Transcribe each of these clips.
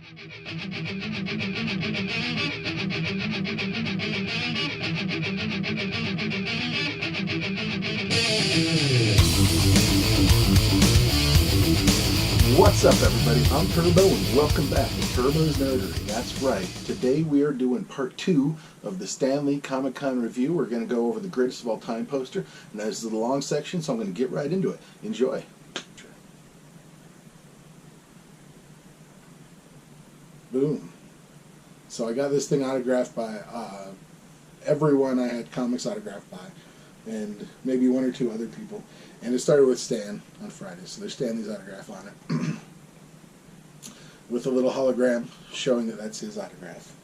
What's up, everybody? I'm Turbo, and welcome back to Turbo's Nerdery. That's right. Today we are doing part 2 of the Stan Lee Comic-Con review. We're going to go over the greatest of all time poster, and this is the long section, so I'm going to get right into it. Enjoy. Boom. So I got this thing autographed by everyone I had comics autographed by, and maybe one or two other people. And it started with Stan on Friday, so there's Stan Lee's autograph on it. With a little hologram showing that that's his autograph.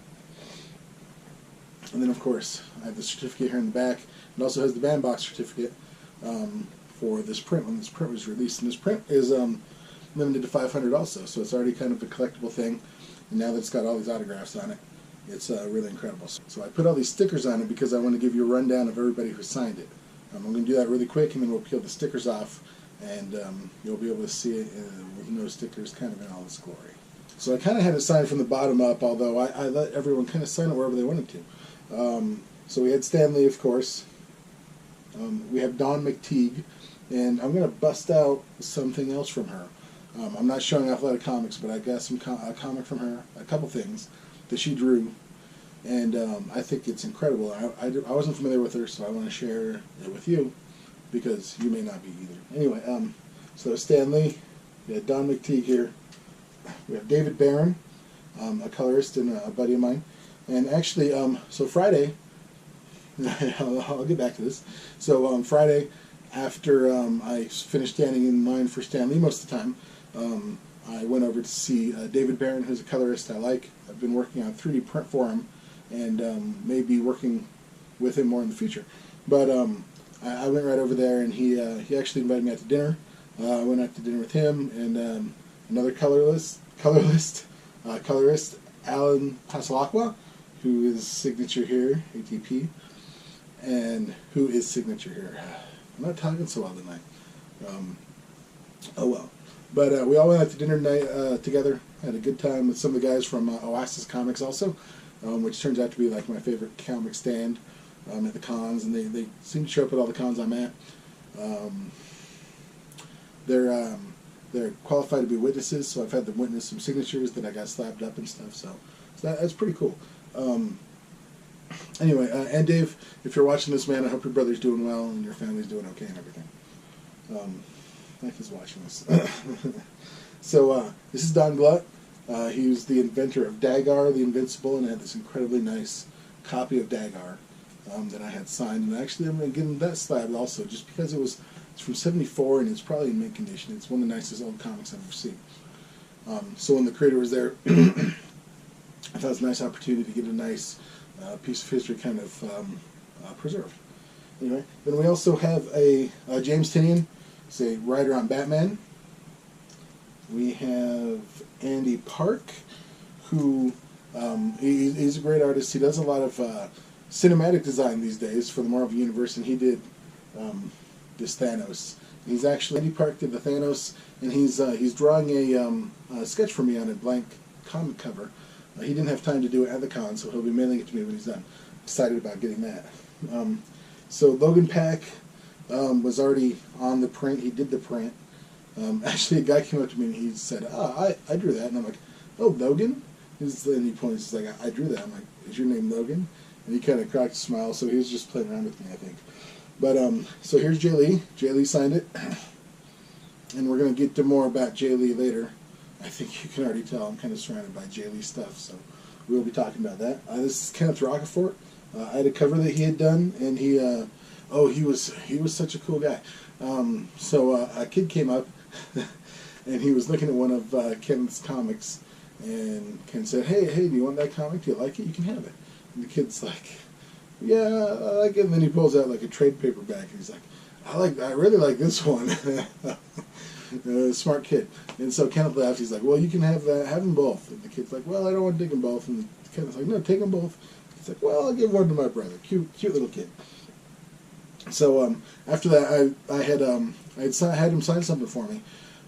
And then, of course, I have the certificate here in the back. It also has the bandbox certificate for this print, when this print was released. And this print is limited to 500 also, so it's already kind of a collectible thing. And now that it's got all these autographs on it, it's really incredible. So I put all these stickers on it because I want to give you a rundown of everybody who signed it. I'm going to do that really quick, and then we'll peel the stickers off, and you'll be able to see it with no stickers kind of in all its glory. So I kind of had it signed from the bottom up, although I let everyone kind of sign it wherever they wanted to. So we had Stan Lee, of course. We have Dawn McTeague, and I'm going to bust out something else from her. I'm not showing off a lot of comics, but I got a comic from her, a couple things that she drew, and I think it's incredible. I wasn't familiar with her, so I want to share it with you, because you may not be either. Anyway, so Stan Lee, we had Dawn McTeague here. We have David Barron, a colorist and a buddy of mine. And actually, so Friday, I'll get back to this. So Friday, after I finished standing in line for Stan Lee most of the time, I went over to see David Barron, who's a colorist I like. I've been working on 3D print for him, and may be working with him more in the future. But I went right over there, and he actually invited me out to dinner. I went out to dinner with him and another colorist, Alan Pasalakwa, who is signature here, ATP, and who is signature here. I'm not talking so well tonight. Oh well. But we all went out to dinner tonight together. Had a good time with some of the guys from Oasis Comics also, which turns out to be like my favorite comic stand at the cons, and they seem to show up at all the cons I'm at. They're qualified to be witnesses, so I've had them witness some signatures that I got slapped up and stuff, so that's pretty cool. Anyway, and Dave, if you're watching this, man, I hope your brother's doing well and your family's doing okay and everything. Like he's watching this. So this is Don Glutt. He was the inventor of Dagar the Invincible, and I had this incredibly nice copy of Dagar that I had signed. And actually, I'm going to give him that slab also, just because it's from '74 and it's probably in mint condition. It's one of the nicest old comics I've ever seen. So when the creator was there, I thought it was a nice opportunity to get a nice piece of history kind of preserved. Anyway, then we also have a James Tynion. He's a writer on Batman. We have Andy Park, who he's a great artist. He does a lot of cinematic design these days for the Marvel Universe, and he did this Thanos. He's actually, Andy Park did the Thanos, and he's drawing a sketch for me on a blank comic cover. He didn't have time to do it at the con, so he'll be mailing it to me when he's done. Excited about getting that. So Logan Pack was already on the print. He did the print. Actually, a guy came up to me and he said, I drew that. And I'm like, oh, Logan? And he points, he's like, I drew that. I'm like, is your name Logan? And he kind of cracked a smile, so he was just playing around with me, I think. But, so here's Jay Lee. Jay Lee signed it. And we're going to get to more about Jay Lee later. I think you can already tell I'm kind of surrounded by Jay Lee stuff, so we'll be talking about that. This is Kenneth Rocafort. I had a cover that he had done, and he was such a cool guy. So a kid came up, and he was looking at one of Kenneth's comics, and Ken said, hey, do you want that comic? Do you like it? You can have it. And the kid's like, yeah, I like it. And then he pulls out like a trade paperback, and he's like, I really like this one. Smart kid. And so Kenneth laughed. He's like, well, you can have them both. And the kid's like, well, I don't want to take them both. And Kenneth's like, no, take them both. He's like, well, I'll give one to my brother. Cute little kid. So after that, I had him sign something for me.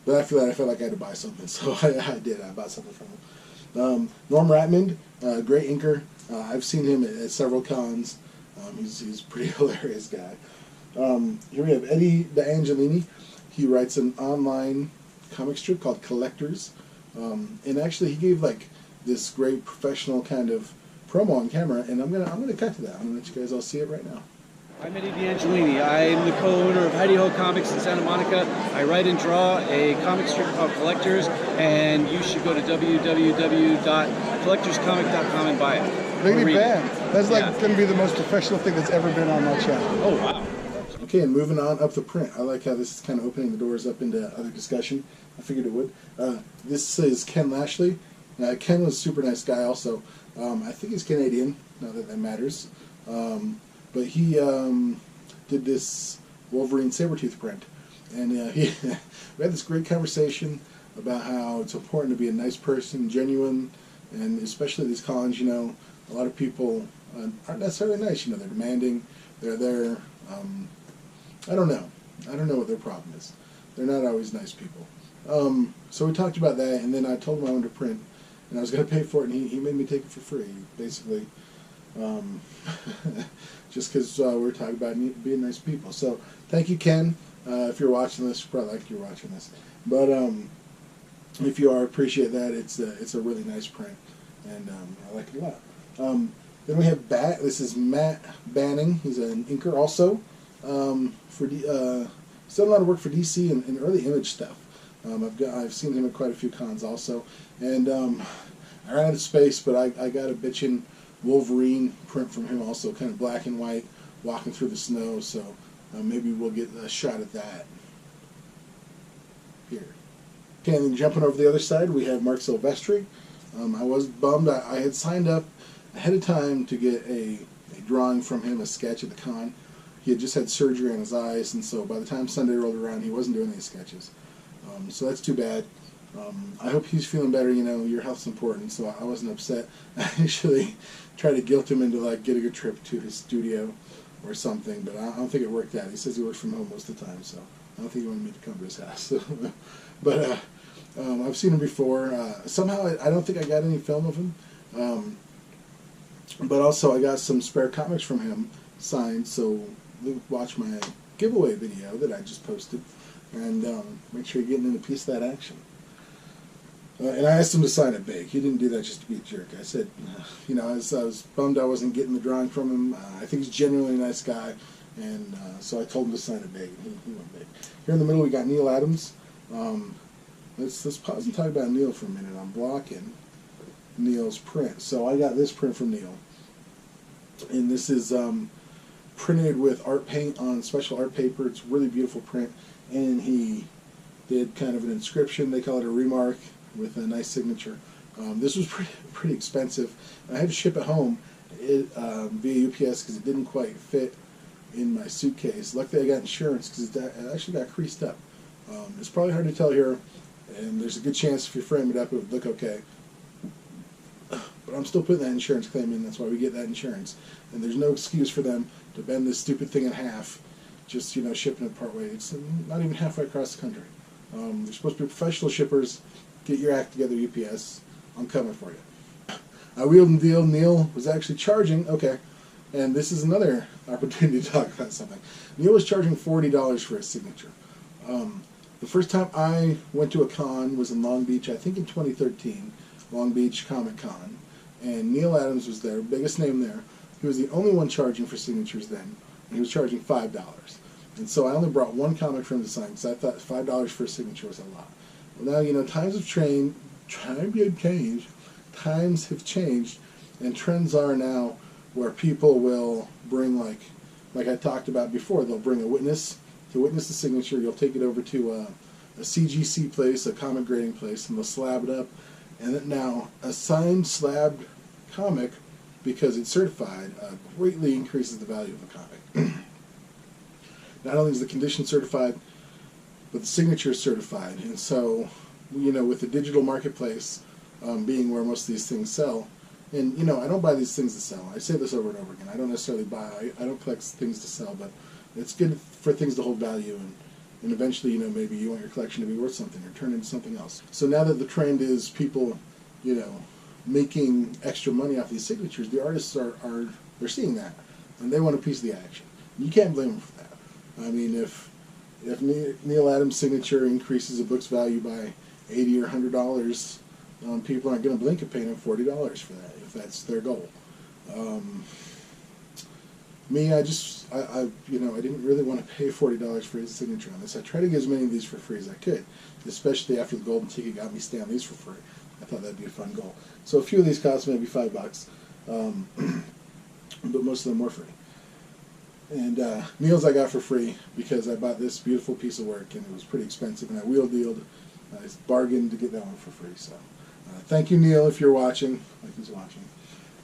But after that, I felt like I had to buy something, so I did. I bought something from him. Norm Ratmond, great inker. I've seen him at several cons. He's a pretty hilarious guy. Here we have Eddie DeAngelini. He writes an online comic strip called Collectors. And actually, he gave like this great professional kind of promo on camera, and I'm gonna cut to that. I'm gonna let you guys all see it right now. I'm Eddie DeAngelini. I'm the co-owner of Heidi Ho Comics in Santa Monica. I write and draw a comic strip called Collectors, and you should go to www.collectorscomic.com and buy it. Big fan. That's like going to be the most professional thing that's ever been on my channel. Oh, wow. Okay, and moving on up the print. I like how this is kind of opening the doors up into other discussion. I figured it would. This is Ken Lashley. Ken was a super nice guy also. I think he's Canadian, not that that matters. But he did this Wolverine Sabretooth print. And we had this great conversation about how it's important to be a nice person, genuine, and especially these cons, you know, a lot of people aren't necessarily nice, you know, they're demanding, they're there. I don't know what their problem is. They're not always nice people. So we talked about that, and then I told him I wanted to print, and I was going to pay for it, and he made me take it for free, basically. Just because we were talking about being nice people. So thank you, Ken. If you're watching this, probably like you're watching this. But if you are, appreciate that. It's a really nice print, and I like it a lot. Then we have This is Matt Banning. He's an inker also. He's done a lot of work for DC and early Image stuff. I've seen him at quite a few cons also, and I ran out of space, but I got a bitchin' Wolverine print from him also, kind of black and white, walking through the snow. So maybe we'll get a shot at that here. Okay, and then jumping over the other side, we have Mark Silvestri. I was bummed. I had signed up ahead of time to get a drawing from him, a sketch at the con. He had just had surgery on his eyes, and so by the time Sunday rolled around, he wasn't doing any sketches. So that's too bad. I hope he's feeling better. You know, your health's important, so I wasn't upset. I actually tried to guilt him into like getting a trip to his studio or something, but I don't think it worked out. He says he works from home most of the time, so I don't think he wanted me to come to his house. But I've seen him before. Somehow I don't think I got any film of him. But also I got some spare comics from him signed, so watch my giveaway video that I just posted, and make sure you're getting in a piece of that action. And I asked him to sign it big. He didn't do that just to be a jerk. I said, you know, I was bummed I wasn't getting the drawing from him. I think he's genuinely a nice guy, and so I told him to sign it big. He went big. Here in the middle we got Neil Adams. Let's pause and talk about Neil for a minute. I'm blocking Neil's print. So I got this print from Neil, and this is printed with art paint on special art paper. It's a really beautiful print, and he did kind of an inscription. They call it a remark with a nice signature. This was pretty expensive. I had to ship it home via UPS because it didn't quite fit in my suitcase. Luckily I got insurance because it actually got creased up. It's probably hard to tell here, and there's a good chance if you frame it up it would look okay. But I'm still putting that insurance claim in. That's why we get that insurance. And there's no excuse for them to bend this stupid thing in half, just, you know, shipping it part way. It's not even halfway across the country. They're supposed to be professional shippers. Get your act together, UPS. I'm coming for you. I wheeled and dealed. Neil was actually charging. Okay, and this is another opportunity to talk about something. Neil was charging $40 for his signature. The first time I went to a con was in Long Beach, I think in 2013, Long Beach Comic Con, and Neil Adams was there, biggest name there. He was the only one charging for signatures then, and he was charging $5. And so I only brought one comic for him to sign because I thought $5 for a signature was a lot. Well, now, you know, times have changed, and trends are now where people will bring, like I talked about before, they'll bring a witness to witness the signature. You'll take it over to a CGC place, a comic grading place, and they'll slab it up. And now, a signed slabbed comic, because it's certified, greatly increases the value of the comic. Not only is the condition certified, but the signature is certified. And so, you know, with the digital marketplace being where most of these things sell, and, you know, I don't buy these things to sell. I say this over and over again. I don't necessarily buy, I don't collect things to sell, but it's good for things to hold value, And eventually, you know, maybe you want your collection to be worth something or turn into something else. So now that the trend is people, you know, making extra money off these signatures, the artists are they're seeing that, and they want a piece of the action. You can't blame them for that. I mean, if Neil Adams' signature increases a book's value by $80 or $100, people aren't going to blink at paying him $40 for that if that's their goal. Me, I you know, I didn't really want to pay $40 for his signature on this. I tried to get as many of these for free as I could, especially after the golden ticket got me Stan Lee's for free. I thought that'd be a fun goal. So a few of these cost maybe $5, but most of them were free. And Neil's I got for free because I bought this beautiful piece of work and it was pretty expensive, and I wheel-dealed. I bargained to get that one for free. So thank you, Neil, if you're watching. Like he's watching.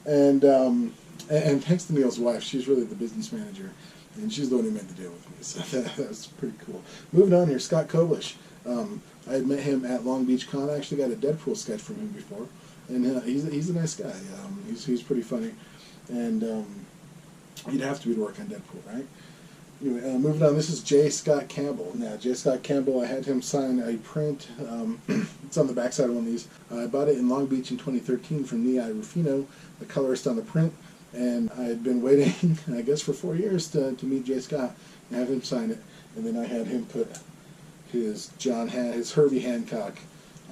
And thanks to Neil's wife. She's really the business manager, and she's the one who made the deal with me. So that was pretty cool. Moving on here, Scott Koblish. I had met him at Long Beach Con. I actually got a Deadpool sketch from him before, and he's a nice guy. He's pretty funny, and you'd have to be to work on Deadpool, right? Anyway, moving on, this is J. Scott Campbell. Now, J. Scott Campbell, I had him sign a print. It's on the backside of one of these. I bought it in Long Beach in 2013 from Nei Rufino, the colorist on the print, and I had been waiting, I guess, for 4 years to meet J. Scott and have him sign it, and then I had him put his Herbie Hancock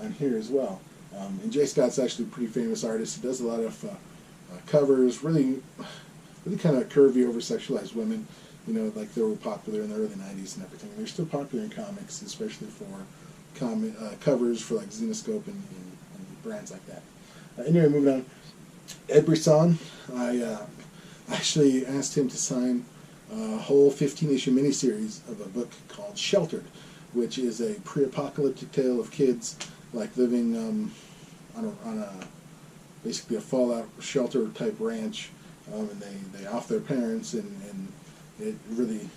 on here as well. And J. Scott's actually a pretty famous artist. He does a lot of covers, really kind of curvy, over-sexualized women. You know, like they were popular in the early 90s and everything. They're still popular in comics, especially for covers for like Zenoscope and brands like that. Anyway, moving on. Ed Brisson, I actually asked him to sign a whole 15-issue miniseries of a book called Sheltered, which is a pre-apocalyptic tale of kids like living on a basically a fallout shelter type ranch, and they off their parents, and it really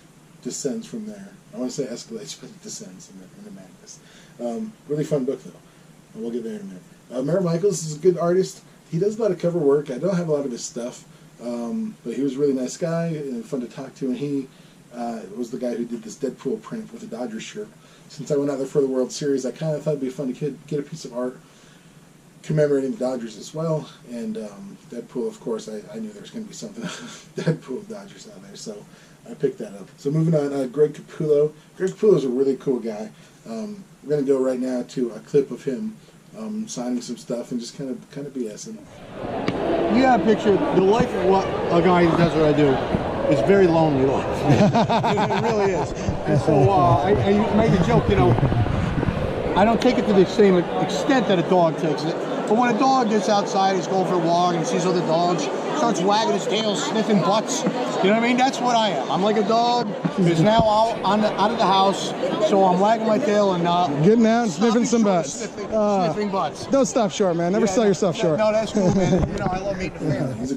descends from there. I want to say escalates, but it descends into madness. Really fun book, though. We'll get there in a minute. Merrill Michaels is a good artist. He does a lot of cover work. I don't have a lot of his stuff, but he was a really nice guy and fun to talk to, and he was the guy who did this Deadpool print with a Dodgers shirt. Since I went out there for the World Series, I kind of thought it'd be fun to get a piece of art commemorating the Dodgers as well, and Deadpool, of course, I knew there was going to be something Deadpool Dodgers out there, so I picked that up. So moving on, Greg Capullo. Greg Capullo's a really cool guy. We're going to go right now to a clip of him signing some stuff and just kind of BSing. You gotta picture the life of what a guy who does what I do is very lonely life. It really is. And so I make a joke, you know, I don't take it to the same extent that a dog takes it. But when a dog gets outside, he's going for a walk and sees other dogs, starts wagging his tail, sniffing butts. You know what I mean? That's what I am. I'm like a dog who's now out of the house, so I'm wagging my tail and getting out and sniffing some butts. Sniffing butts. Don't stop short, man. Never sell yourself short. No, that's cool, man. You know, I love meeting the family. He's a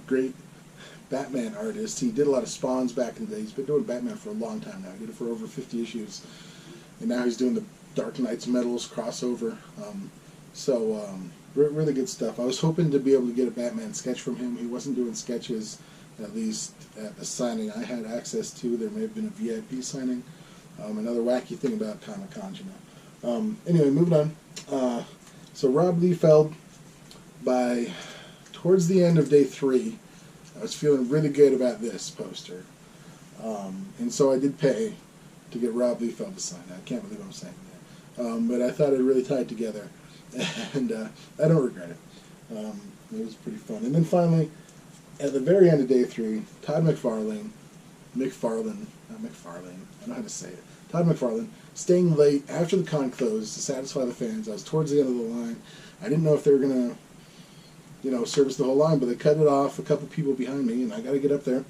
great Batman artist. He did a lot of Spawns back in the day. He's been doing Batman for a long time now. He did it for over 50 issues. And now he's doing the Dark Knights Metals crossover. Really good stuff. I was hoping to be able to get a Batman sketch from him. He wasn't doing sketches, at least at the signing I had access to. There may have been a VIP signing. Another wacky thing about Comic-Con, you know. Anyway, moving on. So Rob Liefeld, towards the end of day 3, I was feeling really good about this poster. And so I did pay to get Rob Liefeld to sign it. I can't believe I'm saying that. But I thought it really tied together. And I don't regret it. It was pretty fun. And then finally, at the very end of day 3, Todd McFarlane, not McFarlane, I don't know how to say it. Todd McFarlane, staying late after the con closed to satisfy the fans. I was towards the end of the line. I didn't know if they were going to, you know, service the whole line, but they cut it off, a couple people behind me, and I got to get up there.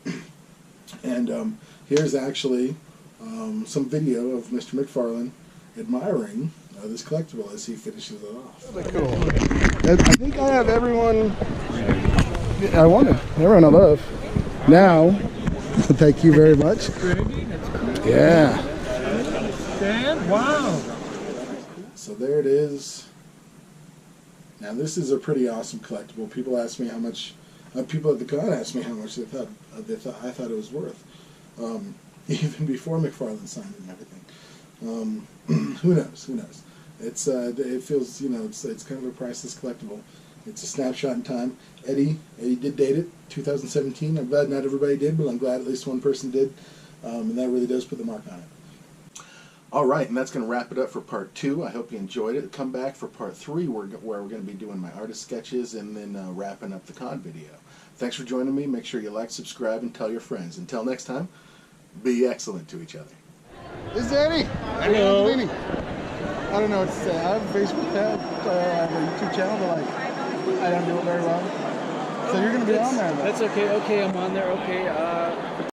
And here's actually some video of Mr. McFarlane admiring this collectible as he finishes it off. Really cool. I think I have everyone I wanted, everyone I love. Now, thank you very much. Yeah. Dan, wow. So there it is. Now this is a pretty awesome collectible. People ask me how much. People at the con asked me how much they thought I thought it was worth. even before McFarlane signed it and everything. Who knows? Who knows? It feels, it's kind of a priceless collectible. It's a snapshot in time. Eddie did date it, 2017. I'm glad not everybody did, but I'm glad at least one person did, and that really does put the mark on it. All right, and that's going to wrap it up for part 2. I hope you enjoyed it. Come back for part 3, where we're going to be doing my artist sketches and then wrapping up the con video. Thanks for joining me. Make sure you like, subscribe, and tell your friends. Until next time, be excellent to each other. This is Eddie. Hello. I don't know what to say. I have a Facebook page, I have a YouTube channel, but I don't do it very well. So you're going to be on there, though. That's okay. Okay, I'm on there. Okay.